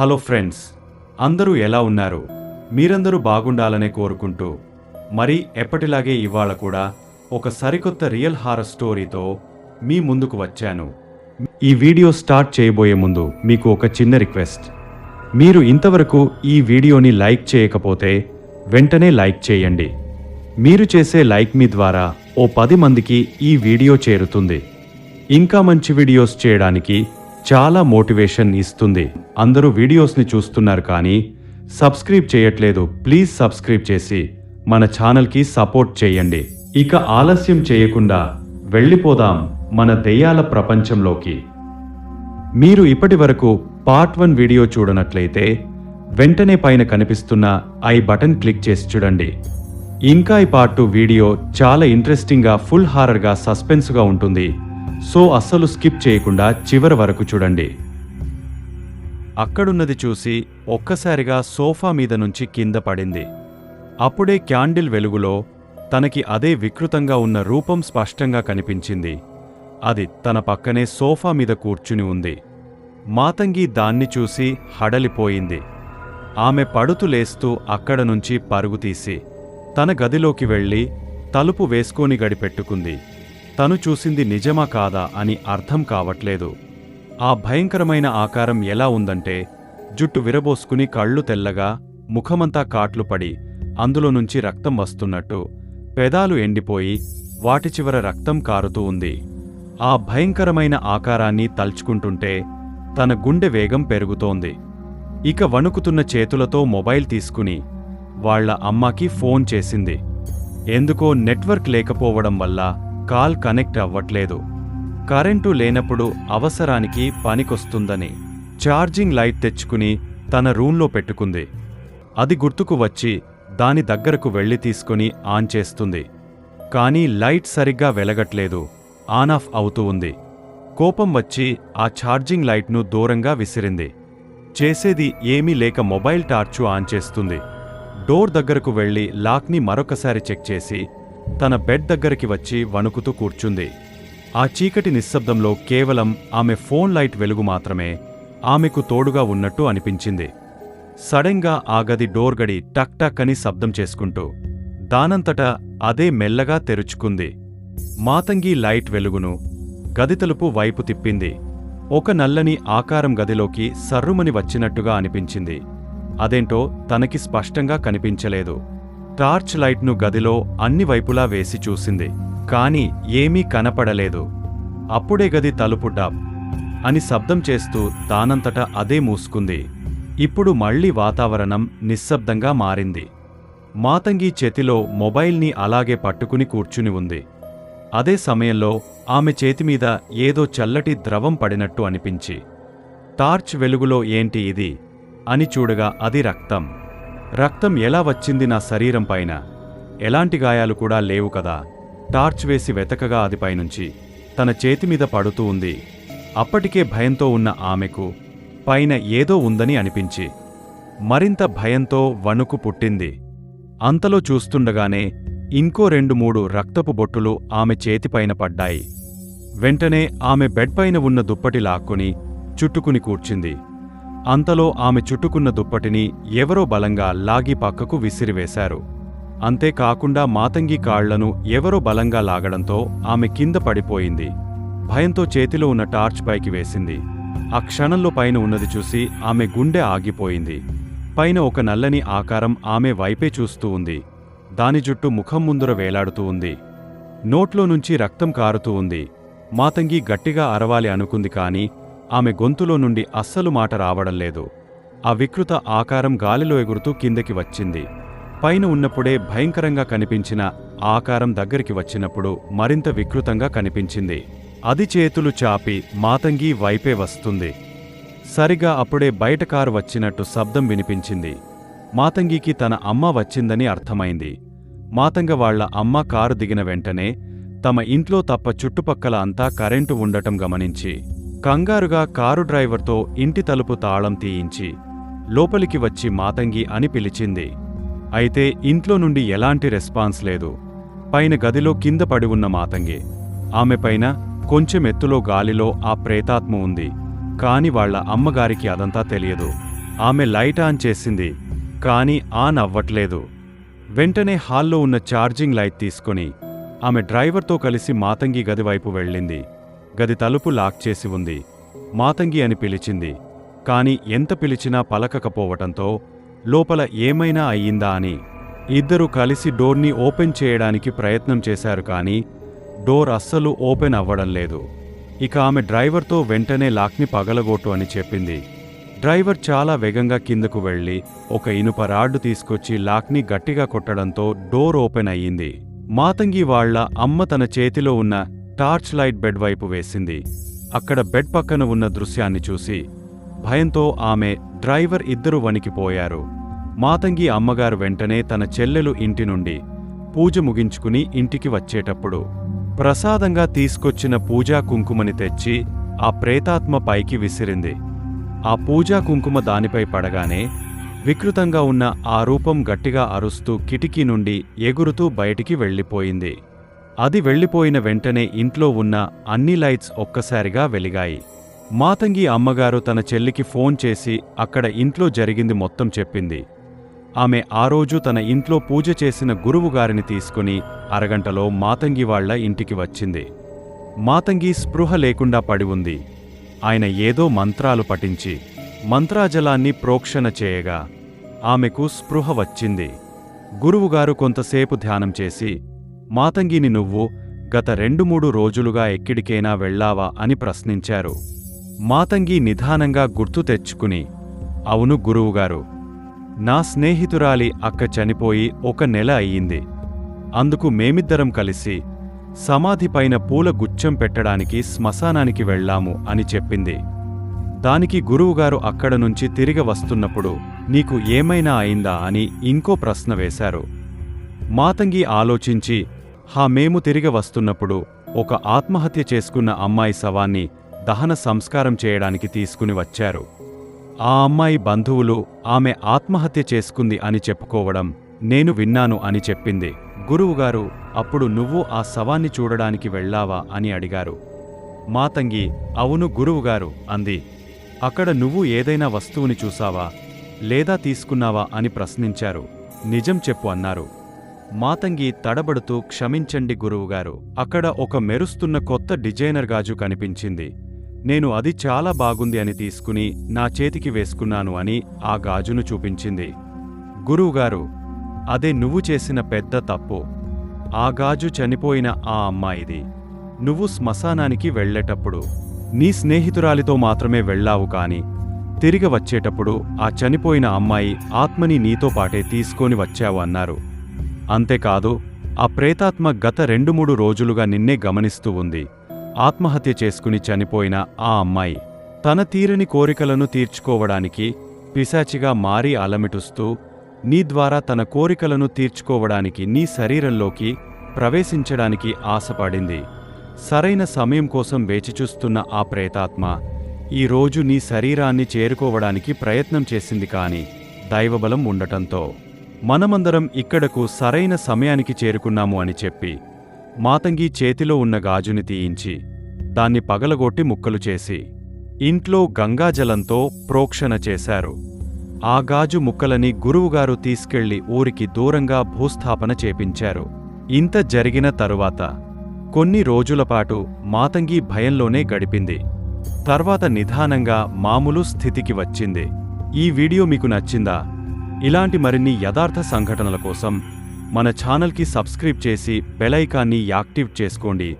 Hello friends, అందరూ ఎలా ఉన్నారు? మీరందరూ బాగుండాలనే కోరుకుంటూ మరి ఎప్పటిలాగే ఇవాళ కూడా ఒక సరికొత్త రియల్ హారర్ స్టోరీతో మీ ముందుకు వచ్చాను. ఈ వీడియో స్టార్ట్ చేయబోయే ముందు మీకు ఒక చిన్న రిక్వెస్ట్. మీరు ఇంతవరకు ఈ వీడియోని లైక్ చేయకపోతే వెంటనే లైక్ చేయండి. మీరు చేసే లైక్ మీ ద్వారా ఓ 10 మందికి ఈ వీడియో చేరుతుంది. ఇంకా మంచి వీడియోస్ చేయడానికి చాలా మోటివేషన్ ఇస్తుంది. అందరూ వీడియోస్ని చూస్తున్నారు కానీ సబ్స్క్రైబ్ చేయట్లేదు. ప్లీజ్ సబ్స్క్రైబ్ చేసి మన ఛానల్కి సపోర్ట్ చేయండి. ఇక ఆలస్యం చేయకుండా వెళ్ళిపోదాం మన దెయ్యాల ప్రపంచంలోకి. మీరు ఇప్పటి వరకు పార్ట్ 1 వీడియో చూడనట్లయితే వెంటనే పైన కనిపిస్తున్న ఐ బటన్ క్లిక్ చేసి చూడండి. ఇంకా ఈ పార్ట్ 2 వీడియో చాలా ఇంట్రెస్టింగ్గా, ఫుల్ హారర్గా, సస్పెన్స్గా ఉంటుంది. సో అస్సలు స్కిప్ చేయకుండా చివరి వరకు చూడండి. అక్కడున్నది చూసి ఒక్కసారిగా సోఫా మీద నుంచి కింద పడింది. అప్పుడే క్యాండిల్ వెలుగులో తనకి అదే వికృతంగా ఉన్న రూపం స్పష్టంగా కనిపించింది. అది తన పక్కనే సోఫా మీద కూర్చుని ఉంది. మాతంగి దాన్ని చూసి హడలిపోయింది. ఆమె పడుతూ లేస్తూ అక్కడ నుంచి పరుగుతీసి తన గదిలోకి వెళ్ళి తలుపు వేసుకొని గడిపెట్టుకుంది. తను చూసింది నిజమా కాదా అని అర్థం కావట్లేదు. ఆ భయంకరమైన ఆకారం ఎలా ఉందంటే, జుట్టు విరబోసుకుని, కళ్ళు తెల్లగా, ముఖమంతా కాట్లు పడి అందులో నుంచి రక్తం వస్తున్నట్టు, పెదాలు ఎండిపోయి వాటి చివర రక్తం కారుతూ ఉంది. ఆ భయంకరమైన ఆకారాన్ని తలుచుకుంటుంటే తన గుండె వేగం పెరుగుతోంది. ఇక వణుకుతున్న చేతులతో మొబైల్ తీసుకుని వాళ్ల అమ్మకి ఫోన్ చేసింది. ఎందుకో నెట్వర్క్ లేకపోవడం వల్ల కాల్ కనెక్ట్ అవ్వట్లేదు. కరెంటు లేనప్పుడు అవసరానికి పనికొస్తుందని ఛార్జింగ్ లైట్ తెచ్చుకుని తన రూంలో పెట్టుకుంది. అది గుర్తుకు వచ్చి దాని దగ్గరకు వెళ్లి తీసుకుని ఆన్ చేస్తుంది. కానీ లైట్ సరిగ్గా వెలగట్లేదు, ఆన్ ఆఫ్ అవుతూ ఉంది. కోపం వచ్చి ఆ ఛార్జింగ్ లైట్ను దూరంగా విసిరింది. చేసేది ఏమీ లేక మొబైల్ టార్చు ఆన్ చేస్తుంది. డోర్ దగ్గరకు వెళ్లి లాక్ని మరొకసారి చెక్ చేసి తన బెడ్ దగ్గరికి వచ్చి వణుకుతూ కూర్చుంది. ఆ చీకటి నిశ్శబ్దంలో కేవలం ఆమె ఫోన్ లైట్ వెలుగు మాత్రమే ఆమెకు తోడుగా ఉన్నట్టు అనిపించింది. సడన్గా ఆ గది డోర్ గడి టక్ టక్ అని శబ్దం చేసుకుంటూ దానంతటా అదే మెల్లగా తెరుచుకుంది. మాతంగి లైట్ వెలుగును గది తలుపు వైపు తిప్పింది. ఒక నల్లని ఆకారం గదిలోకి సర్రుమని వచ్చినట్టుగా అనిపించింది. అదేంటో తనకి స్పష్టంగా కనిపించలేదు. టార్చ్ లైట్ను గదిలో అన్ని వైపులా వేసి చూసింది, కాని ఏమీ కనపడలేదు. అప్పుడే గది తలుపు డబ్ అని శబ్దం చేస్తూ దానంతటా అదే మూసుకుంది. ఇప్పుడు మళ్లీ వాతావరణం నిశ్శబ్దంగా మారింది. మాతంగి చేతిలో మొబైల్ని అలాగే పట్టుకుని కూర్చుని ఉంది. అదే సమయంలో ఆమె చేతిమీద ఏదో చల్లటి ద్రవం పడినట్టు అనిపించి టార్చ్ వెలుగులో ఏంటి ఇది అని చూడగా అది రక్తం. రక్తం ఎలా వచ్చింది నా శరీరం పైన? ఎలాంటి గాయాలు కూడా లేవు కదా. టార్చ్ వేసి వెతకగా అది పైనుంచి తన చేతిమీద పడుతూ ఉంది. అప్పటికే భయంతో ఉన్న ఆమెకు పైన ఏదో ఉందని అనిపించి మరింత భయంతో వణుకు పుట్టింది. అంతలో చూస్తుండగానే ఇంకో 2-3 రక్తపు బొట్టులు ఆమె చేతిపైన పడ్డాయి. వెంటనే ఆమె బెడ్ పైన ఉన్న దుప్పటి లాక్కుని చుట్టుకుని కూర్చుంది. అంతలో ఆమె చుట్టుకున్న దుప్పటిని ఎవరో బలంగా లాగి పక్కకు విసిరివేశారు. అంతేకాకుండా మాతంగి కాళ్లను ఎవరో బలంగా లాగడంతో ఆమె కింద పడిపోయింది. భయంతో చేతిలో ఉన్న టార్చ్ పైకి వేసింది. ఆ క్షణంలో పైన ఉన్నది చూసి ఆమె గుండె ఆగిపోయింది. పైన ఒక నల్లని ఆకారం ఆమె వైపే చూస్తూ ఉంది. దాని జుట్టు ముఖం ముందుర వేలాడుతూ ఉంది. నోట్లో నుంచి రక్తం కారుతూ ఉంది. మాతంగి గట్టిగా అరవాలి అనుకుంది కాని ఆమె గొంతులో నుండి అస్సలు మాట రావడం లేదు. ఆ వికృత ఆకారం గాలిలో ఎగురుతూ కిందకి వచ్చింది. పైన ఉన్నప్పుడే భయంకరంగా కనిపించిన ఆకారం దగ్గరికి వచ్చినప్పుడు మరింత వికృతంగా కనిపించింది. అది చేతులు చాపి మాతంగి వైపే వస్తుంది. సరిగా అప్పుడే బయట కారు వచ్చినట్టు శబ్దం వినిపించింది. మాతంగికి తన అమ్మ వచ్చిందని అర్థమైంది. మాతంగ వాళ్ల అమ్మ కారు దిగిన వెంటనే తమ ఇంట్లో తప్ప చుట్టుపక్కల అంతా కరెంటు ఉండటం గమనించి కంగారుగా కారు డ్రైవర్తో ఇంటి తలుపు తాళం తీయించి లోపలికి వచ్చి మాతంగి అని పిలిచింది. అయితే ఇంట్లో నుండి ఎలాంటి రెస్పాన్స్ లేదు. పైన గదిలో కింద పడి ఉన్న మాతంగి, ఆమె పైన కొంచెం ఎత్తులో గాలిలో ఆ ప్రేతాత్మ ఉంది. కాని వాళ్ల అమ్మగారికి అదంతా తెలియదు. ఆమె లైట్ ఆన్ చేసింది, కానీ ఆన్ అవ్వట్లేదు. వెంటనే హాల్లో ఉన్న ఛార్జింగ్ లైట్ తీసుకుని ఆమె డ్రైవర్తో కలిసి మాతంగి గది వైపు వెళ్ళింది. గది తలుపు లాక్ చేసి ఉంది. మాతంగి అని పిలిచింది, కాని ఎంత పిలిచినా పలకకపోవటంతో లోపల ఏమైనా అయ్యిందా అని ఇద్దరూ కలిసి డోర్ని ఓపెన్ చేయడానికి ప్రయత్నం చేశారు, కానీ డోర్ అస్సలు ఓపెన్ అవ్వడం లేదు. ఇక ఆమె డ్రైవర్తో వెంటనే లాక్ని పగలగొట్టు అని చెప్పింది. డ్రైవర్ చాలా వేగంగా కిందకు వెళ్లి ఒక ఇనుప రాడ్డు తీసుకొచ్చి లాక్ని గట్టిగా కొట్టడంతో డోర్ ఓపెన్ అయ్యింది. మాతంగి వాళ్ల అమ్మ తన చేతిలో ఉన్న టార్చ్ లైట్ బెడ్ వైపు వేసింది. అక్కడ బెడ్ పక్కన ఉన్న దృశ్యాన్ని చూసి భయంతో ఆమె, డ్రైవర్ ఇద్దరూ వణికిపోయారు. మాతంగి అమ్మగారు వెంటనే తన చెల్లెలు ఇంటి నుండి పూజ ముగించుకుని ఇంటికి వచ్చేటప్పుడు ప్రసాదంగా తీసుకొచ్చిన పూజా కుంకుమని తెచ్చి ఆ ప్రేతాత్మ పైకి విసిరింది. ఆ పూజా కుంకుమ దానిపై పడగానే వికృతంగా ఉన్న ఆ రూపం గట్టిగా అరుస్తూ కిటికీ నుండి ఎగురుతూ బయటికి వెళ్ళిపోయింది. అది వెళ్ళిపోయిన వెంటనే ఇంట్లో ఉన్న అన్ని లైట్స్ ఒక్కసారిగా వెలిగాయి. మాతంగి అమ్మగారు తన చెల్లికి ఫోన్ చేసి అక్కడ ఇంట్లో జరిగింది మొత్తం చెప్పింది. ఆమె ఆ రోజు తన ఇంట్లో పూజ చేసిన గురువుగారిని తీసుకుని అరగంటలో మాతంగి వాళ్ల ఇంటికి వచ్చింది. మాతంగి స్పృహ లేకుండా పడి ఉంది. ఆయన ఏదో మంత్రాలు పఠించి మంత్రాజలాన్ని ప్రోక్షణ చేయగా ఆమెకు స్పృహ వచ్చింది. గురువుగారు కొంతసేపు ధ్యానం చేసి, మాతంగిని నువ్వు గత 2-3 రోజులుగా ఎక్కడికైనా వెళ్ళావా అని ప్రశ్నించారు. మాతంగి నిదానంగా గుర్తు తెచ్చుకుని, అవును గురువుగారు, నా స్నేహితురాలి అక్క చనిపోయి 1 నెల అయ్యింది. అందుకు మేమిద్దరం కలిసి సమాధిపైన పూల గుచ్చం పెట్టడానికి శ్మశానానికి వెళ్ళాము అని చెప్పింది. దానికి గురువుగారు అక్కడ నుంచి తిరిగి వస్తున్నప్పుడు నీకు ఏమైనా అయిందా అని ఇంకో ప్రశ్న వేశారు. మాతంగి ఆలోచించి, మేము తిరిగి వస్తున్నప్పుడు ఒక ఆత్మహత్య చేసుకున్న అమ్మాయి శవాన్ని దహన సంస్కారం చేయడానికి తీసుకుని వచ్చారు. ఆ అమ్మాయి బంధువులు ఆమె ఆత్మహత్య చేసుకుంది అని చెప్పుకోవడం నేను విన్నాను అని చెప్పింది. గురువుగారు, అప్పుడు నువ్వు ఆ శవాన్ని చూడడానికి వెళ్ళావా అని అడిగారు. మాతంగి, అవును గురువుగారు అంది. అక్కడ నువ్వు ఏదైనా వస్తువుని చూసావా లేదా తీసుకున్నావా అని ప్రశ్నించారు. నిజం చెప్పు అన్నారు. మాతంగి తడబడుతూ, క్షమించండి గురువుగారు, అక్కడ ఒక మెరుస్తున్న కొత్త డిజైనర్ గాజు కనిపించింది. నేను అది చాలా బాగుంది అని తీసుకుని నా చేతికి వేసుకున్నాను అని ఆ గాజును చూపించింది. గురువుగారు, అదే నువ్వు చేసిన పెద్ద తప్పు. ఆ గాజు చనిపోయిన ఆ అమ్మాయిది. నువ్వు శ్మశానానికి వెళ్ళేటప్పుడు నీ స్నేహితురాలితో మాత్రమే వెళ్ళావు, కాని తిరిగి వచ్చేటప్పుడు ఆ చనిపోయిన అమ్మాయి ఆత్మని నీతో పాటే తీసుకొని వచ్చావు అన్నారు. అంతేకాదు, ఆ ప్రేతాత్మ గత 2-3 రోజులుగా నిన్నే గమనిస్తూ ఉంది. ఆత్మహత్య చేసుకుని చనిపోయిన ఆ అమ్మాయి తన తీరని కోరికలను తీర్చుకోవడానికి పిశాచిగా మారి అలమిటుస్తూ నీ ద్వారా తన కోరికలను తీర్చుకోవడానికి నీ శరీరంలోకి ప్రవేశించడానికి ఆశపడింది. సరైన సమయం కోసం వేచిచూస్తున్న ఆ ప్రేతాత్మ ఈరోజు నీ శరీరాన్ని చేరుకోవడానికి ప్రయత్నం చేసింది, కాని దైవబలం ఉండటంతో మనమందరం ఇక్కడకు సరైన సమయానికి చేరుకున్నాము అని చెప్పి మాతంగి చేతిలో ఉన్న గాజుని తీయించి దాన్ని పగలగొట్టి ముక్కలు చేసి ఇంట్లో గంగాజలంతో ప్రోక్షణ చేశారు. ఆ గాజు ముక్కలని గురువుగారు తీసుకెళ్లి ఊరికి దూరంగా భూస్థాపన చేపించారు. ఇంత జరిగిన తరువాత కొన్ని రోజులపాటు మాతంగి భయంలోనే గడిపింది. తర్వాత నిదానంగా మామూలు స్థితికి వచ్చింది. ఈ వీడియో మీకు నచ్చిందా? ఇలాంటి మరిన్ని యథార్థ సంఘటనల కోసం మన ఛానల్కి సబ్స్క్రైబ్ చేసి బెల్ ఐకాన్ని యాక్టివ్ చేసుకోండి.